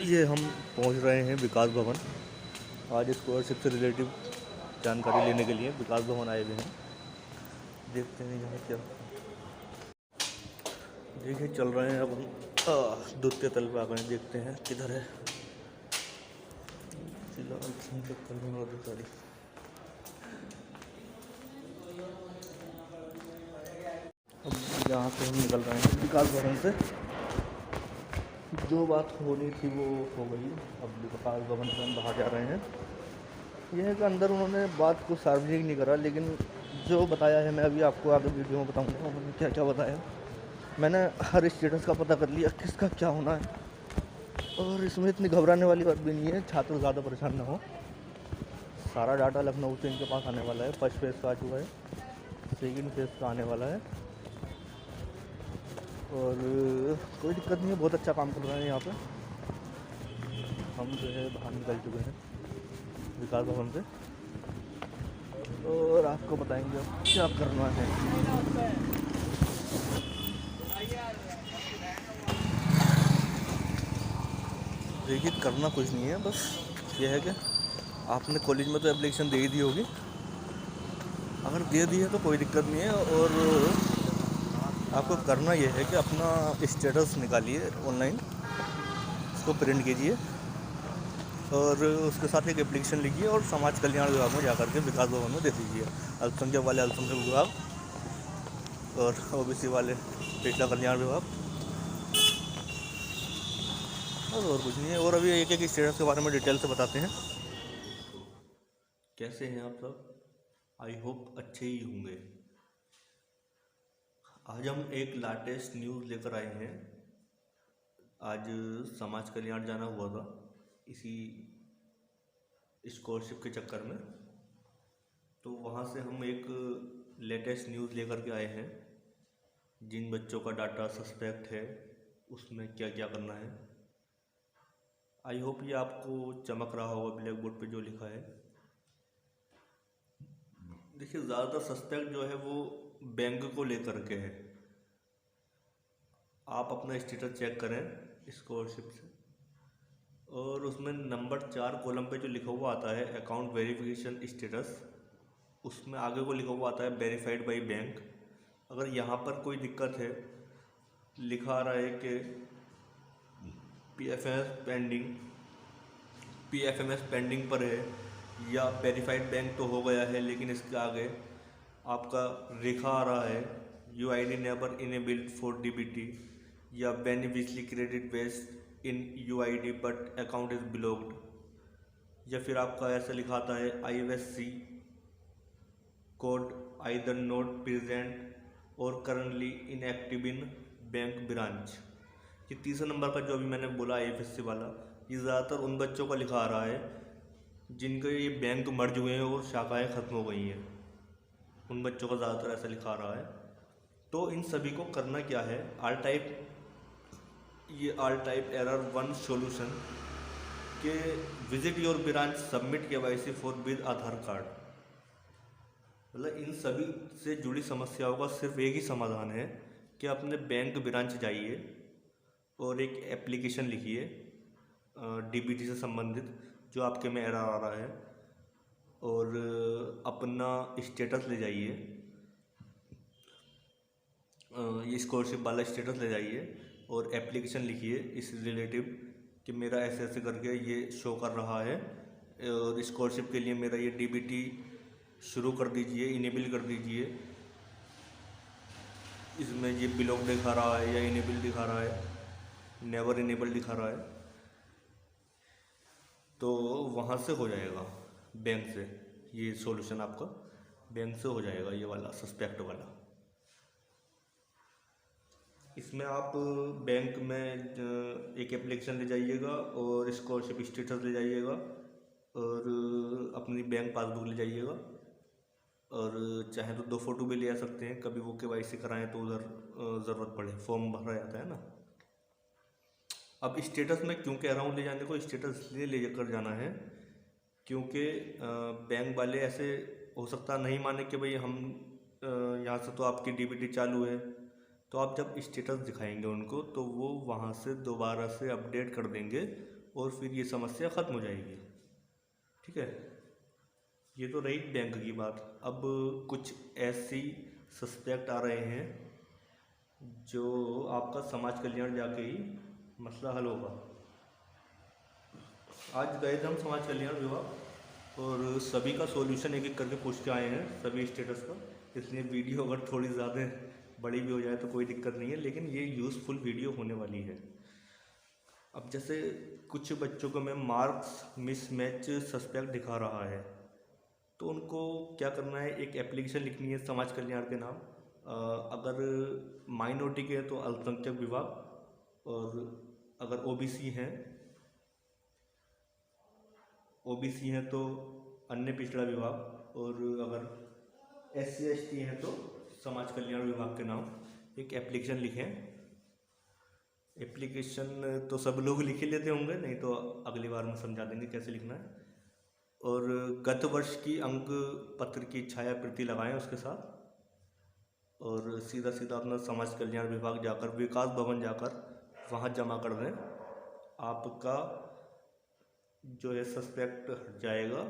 ये हम पहुंच रहे हैं विकास भवन। आज स्कॉलरशिप से रिलेटिव जानकारी लेने के लिए विकास भवन आए हुए हैं। देखते हैं यहाँ क्या। देखिए चल रहे हैं अब हम द्वितीय तल पे आ गए। देखते हैं किधर है। फिलहाल सॉरी। अब यहाँ से हम निकल रहे हैं विकास भवन से। जो बात होनी थी वो हो गई। अब विकास भवन से हम बाहर जा रहे हैं। यह है कि अंदर उन्होंने बात को सार्वजनिक नहीं करा, लेकिन जो बताया है मैं अभी आपको आगे वीडियो में बताऊंगा उन्होंने क्या क्या बताया। मैंने हर स्टेटस का पता कर लिया किसका क्या होना है, और इसमें इतनी घबराने वाली बात भी नहीं है। छात्र ज़्यादा परेशान ना हो। सारा डाटा लखनऊ से इनके पास आने वाला है। फर्स्ट फेज़ का आ चुका है, सेकेंड फेज़ का आने वाला है, और कोई दिक्कत नहीं है। बहुत अच्छा काम कर रहे हैं यहाँ पे। हम जो है बाहर निकल चुके हैं विकास भवन से, और आपको बताएंगे अब क्या करना है। देखिए करना कुछ नहीं है, बस ये है कि आपने कॉलेज में तो एप्लीकेशन दे ही दी होगी। अगर दे दी है तो कोई दिक्कत नहीं है, और आपको करना ये है कि अपना स्टेटस निकालिए ऑनलाइन, उसको प्रिंट कीजिए, और उसके साथ एक एप्लीकेशन लिखिए और समाज कल्याण विभाग में जाकर के विकास भवन में दे दीजिए। अल्पसंख्यक वाले अल्पसंख्यक विभाग, और ओबीसी वाले पिछड़ा कल्याण विभाग, और कुछ नहीं है। और अभी एक एक स्टेटस के बारे में डिटेल से बताते हैं। कैसे हैं आप सब? आई होप अच्छे ही होंगे। आज हम एक लेटेस्ट न्यूज़ लेकर आए हैं। आज समाज कल्याण जाना हुआ था इसी स्कॉलरशिप के चक्कर में, तो वहाँ से हम एक लेटेस्ट न्यूज़ लेकर के आए हैं। जिन बच्चों का डाटा सस्पेक्ट है उसमें क्या क्या करना है। आई होप ये आपको चमक रहा होगा ब्लैक बोर्ड पे जो लिखा है। देखिए ज़्यादातर सस्पेक्ट जो है वो बैंक को लेकर के है। आप अपना स्टेटस चेक करें स्कॉलरशिप से, और उसमें नंबर 4 कॉलम पे जो लिखा हुआ आता है अकाउंट वेरिफिकेशन स्टेटस, उसमें आगे को लिखा हुआ आता है वेरीफाइड बाई बैंक। अगर यहाँ पर कोई दिक्कत है, लिखा आ रहा है कि पीएफएमएस पेंडिंग पर है, या वेरीफाइड बैंक तो हो गया है लेकिन इसके आगे आपका लिखा आ रहा है UID never enabled for DBT, या beneficiary credit based in UID but account is blocked, या फिर आपका ऐसा लिखा आता है IFSC code either not present or currently inactive in bank branch. ये तीसरा नंबर का जो अभी मैंने बोला आईएफएससी वाला, ये ज़्यादातर उन बच्चों का लिखा आ रहा है जिनके ये बैंक मर्ज हुए हैं और शाखाएं ख़त्म हो गई हैं। उन बच्चों का ज़्यादातर ऐसा लिखा आ रहा है। तो इन सभी को करना क्या है, ऑल टाइप एरर 1 सॉल्यूशन के visit your branch submit KYC for with Aadhaar card. मतलब इन सभी से जुड़ी समस्याओं का सिर्फ एक ही समाधान है कि अपने बैंक ब्रांच जाइए और एक एप्लीकेशन लिखिए डीबीटी से संबंधित जो आपके में एरर आ रहा है, और अपना स्टेटस ले जाइए, ये स्कॉलरशिप वाला स्टेटस ले जाइए और एप्लीकेशन लिखिए इस रिलेटिव कि मेरा ऐसे ऐसे करके ये शो कर रहा है, और स्कॉलरशिप के लिए मेरा ये डीबीटी शुरू कर दीजिए, इनेबल कर दीजिए। इसमें ये ब्लॉक दिखा रहा है या इनेबल दिखा रहा है, नेवर इनेबल दिखा रहा है, तो वहाँ से हो जाएगा बैंक से। ये सॉल्यूशन आपका बैंक से हो जाएगा, ये वाला सस्पेक्ट वाला। इसमें आप बैंक में एक एप्लीकेशन ले जाइएगा और स्कॉलरशिप स्टेटस ले जाइएगा और अपनी बैंक पासबुक ले जाइएगा, और चाहे तो 2 फोटो भी ले आ सकते हैं। कभी वो केवाईसी कराएं तो उधर ज़रूरत पड़े, फॉर्म भरा जाता है ना। अब स्टेटस में क्यों कह रहा हूँ ले जाने को, स्टेटस इसलिए ले कर जाना है क्योंकि बैंक वाले ऐसे हो सकता नहीं माने कि भाई हम यहाँ से तो आपकी डीबीटी चालू है, तो आप जब स्टेटस दिखाएंगे उनको तो वो वहाँ से दोबारा से अपडेट कर देंगे और फिर ये समस्या ख़त्म हो जाएगी। ठीक है, ये तो रही बैंक की बात। अब कुछ ऐसी सस्पेक्ट आ रहे हैं जो आपका समाज कल्याण जाके ही मसला हल होगा। आज गए थे हम समाज कल्याण विभाग और सभी का सॉल्यूशन एक एक करके पूछ के आए हैं, सभी स्टेटस का। इसलिए वीडियो अगर थोड़ी ज़्यादा बड़ी भी हो जाए तो कोई दिक्कत नहीं है, लेकिन ये यूज़फुल वीडियो होने वाली है। अब जैसे कुछ बच्चों को मैं मार्क्स मिसमैच सस्पेक्ट दिखा रहा है, तो उनको क्या करना है, एक एप्लीकेशन लिखनी है समाज कल्याण के नाम। अगर माइनॉरिटी के हैं तो अल्पसंख्यक विभाग, और अगर ओबीसी हैं तो अन्य पिछड़ा विभाग, और अगर SC/ST हैं तो समाज कल्याण विभाग के नाम एक एप्लीकेशन लिखें। एप्लीकेशन तो सब लोग लिख ही लेते होंगे, नहीं तो अगली बार में समझा देंगे कैसे लिखना है। और गत वर्ष की अंक पत्र की छाया प्रति लगाएं उसके साथ, और सीधा सीधा अपना समाज कल्याण विभाग जाकर, विकास भवन जाकर वहाँ जमा कर दें। आपका जो है सस्पेक्ट हट जाएगा,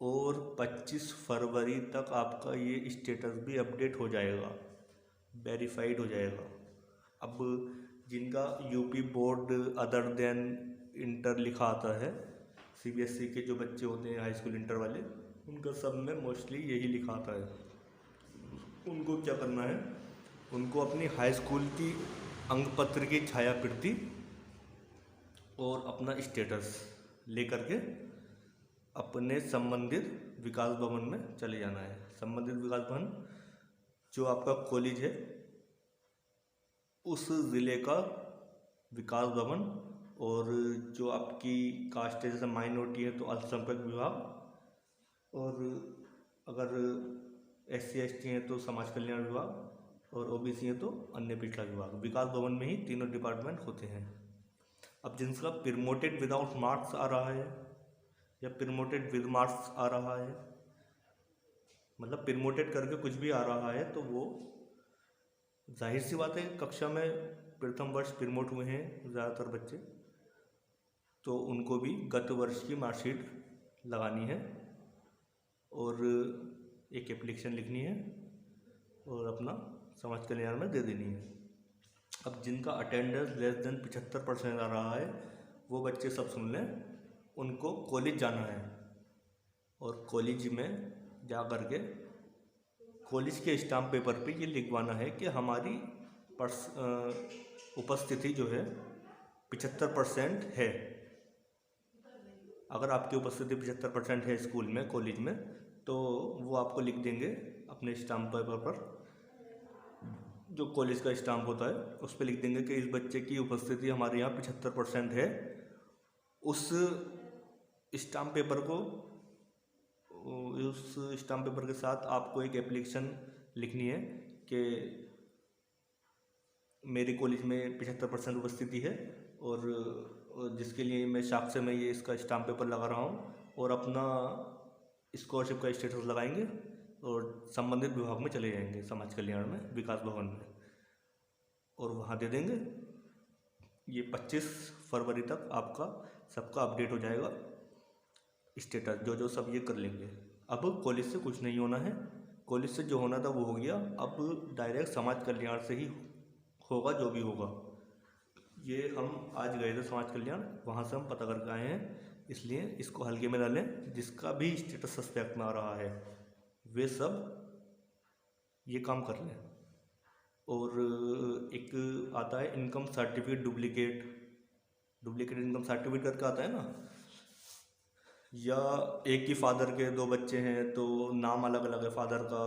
और 25 फरवरी तक आपका ये स्टेटस भी अपडेट हो जाएगा, वेरीफाइड हो जाएगा। अब जिनका UP board other than inter लिखा आता है, CBSE के जो बच्चे होते हैं हाई स्कूल इंटर वाले, उनका सब में मोस्टली यही लिखा आता है। उनको क्या करना है, उनको अपनी हाई स्कूल की अंक पत्र की छाया प्रति और अपना स्टेटस लेकर के अपने संबंधित विकास भवन में चले जाना है। संबंधित विकास भवन जो आपका कॉलेज है, उस ज़िले का विकास भवन, और जो आपकी कास्ट है जैसे माइनॉरिटी है तो अल्पसंख्यक विभाग, और अगर SC/ST हैं तो समाज कल्याण विभाग, और OBC हैं तो अन्य पिछड़ा विभाग। विकास भवन में ही तीनों डिपार्टमेंट होते हैं। अब जिनका प्रमोटेड विदाउट मार्क्स आ रहा है या प्रमोटेड विद मार्क्स आ रहा है, मतलब प्रमोटेड करके कुछ भी आ रहा है, तो वो जाहिर सी बात है, कक्षा में प्रथम वर्ष प्रमोट हुए हैं ज़्यादातर बच्चे, तो उनको भी गत वर्ष की मार्कशीट लगानी है और एक एप्लीकेशन लिखनी है और अपना समाज कल्याण में दे देनी है। अब जिनका अटेंडेंस लेस देन 75% आ रहा है, वो बच्चे सब सुन लें, उनको कॉलेज जाना है, और कॉलेज में जा कर के कॉलेज के स्टाम्प पेपर पे ये लिखवाना है कि हमारी उपस्थिति जो है 75% है। अगर आपकी उपस्थिति 75% है स्कूल में, कॉलेज में, तो वो आपको लिख देंगे अपने स्टाम्प पेपर पर, जो कॉलेज का स्टाम्प होता है उस पर लिख देंगे कि इस बच्चे की उपस्थिति हमारे यहाँ 75% है। उस स्टाम्प पेपर को, उस स्टाम्प पेपर के साथ आपको एक एप्लीकेशन लिखनी है कि मेरे कॉलेज में 75% उपस्थिति है, और जिसके लिए मैं साक्ष्य में ये इसका स्टाम्प पेपर लगा रहा हूँ, और अपना स्कॉलरशिप का स्टेटस लगाएंगे और संबंधित विभाग में चले जाएंगे समाज कल्याण में, विकास भवन में, और वहाँ दे देंगे। ये 25 फरवरी तक आपका सबका अपडेट हो जाएगा स्टेटस, जो सब ये कर लेंगे। अब कॉलेज से कुछ नहीं होना है, कॉलेज से जो होना था वो हो गया। अब डायरेक्ट समाज कल्याण से ही होगा जो भी होगा। ये हम आज गए थे समाज कल्याण, वहाँ से हम पता करके आए हैं, इसलिए इसको हल्के में डालें। जिसका भी स्टेटस सस्पेक्ट में आ रहा है वे सब ये काम कर लें। और एक आता है income certificate duplicate income certificate करके आता है ना, या एक ही फादर के 2 बच्चे हैं तो नाम अलग अलग है फादर का,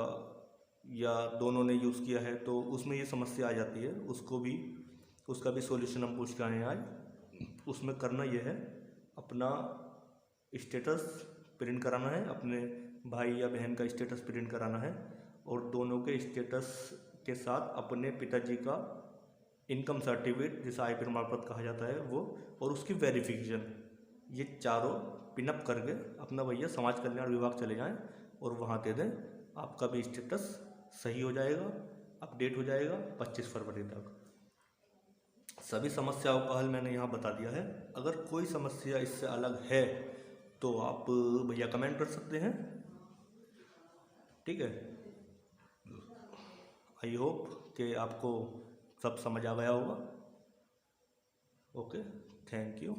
या दोनों ने यूज़ किया है, तो उसमें ये समस्या आ जाती है। उसका भी सॉल्यूशन हम पूछ के आए हैं आज। उसमें करना ये है, अपना स्टेटस प्रिंट कराना है, अपने भाई या बहन का स्टेटस प्रिंट कराना है, और दोनों के स्टेटस के साथ अपने पिताजी का इनकम सर्टिफिकेट, जिसे आय प्रमाण पत्र कहा जाता है, वो, और उसकी वेरिफिकेशन, ये चारों पिनअप करके अपना भैया समाज कल्याण विभाग चले जाएं और वहाँ दे दें। आपका भी स्टेटस सही हो जाएगा, अपडेट हो जाएगा 25 फरवरी तक। सभी समस्याओं का हल मैंने यहाँ बता दिया है। अगर कोई समस्या इससे अलग है तो आप भैया कमेंट कर सकते हैं, ठीक है। आई होप कि आपको सब समझ आ गया होगा। Okay, thank you.